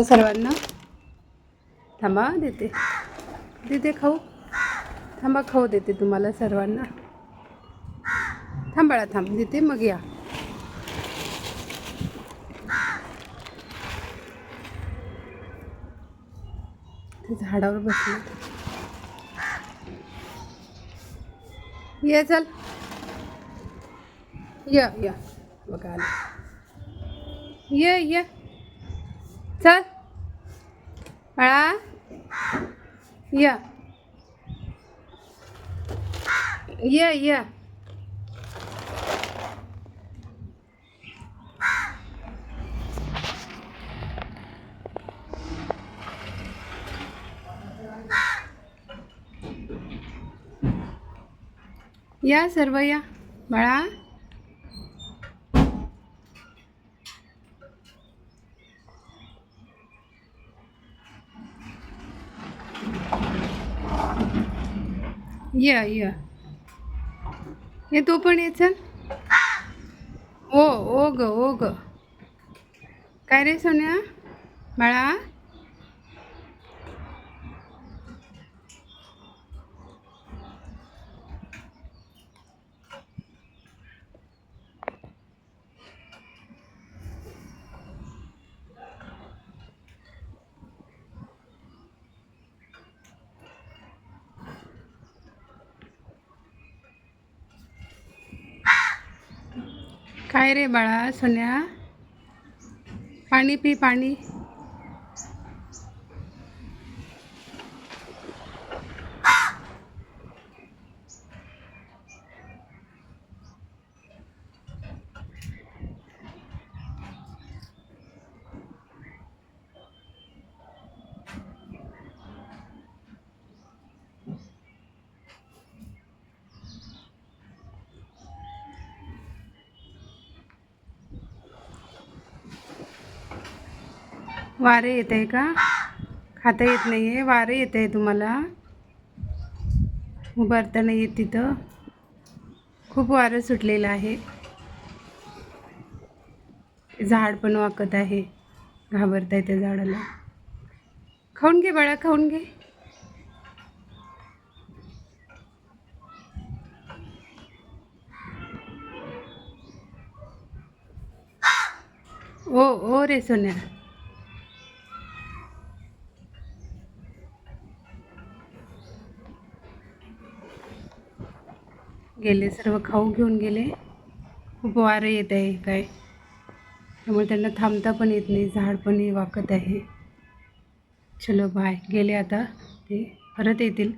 सर्वांना थांबा देते देते खाऊ थांबा खाऊ देते तुम्हाला सर्वांना थांबाळा थांब देते मग या ते झाडावर बसले ये चल या बघा ये चल बाळा या या सर्व या बाळा या तू पण ये चल ओ ग काय रे सोन्या बाळा काय रे बाळा सोन्या पाणी पी पाणी वारे येत आहे का खाता येत नाही आहे वारे येत आहे तुम्हाला उभारता नाही येत तिथं खूप वारं सुटलेलं आहे झाड पण वाकत आहे घाबरत आहे त्या झाडाला खाऊन घे बाळा खाऊन घे ओ रे सोन्या गेले सर्व खाऊ घेऊन गेले खूप वारं येत आहे काय त्यामुळे त्यांना थांबता पण येत नाही झाड पण वाकत आहे चलो बाय गेले आता ते परत येतील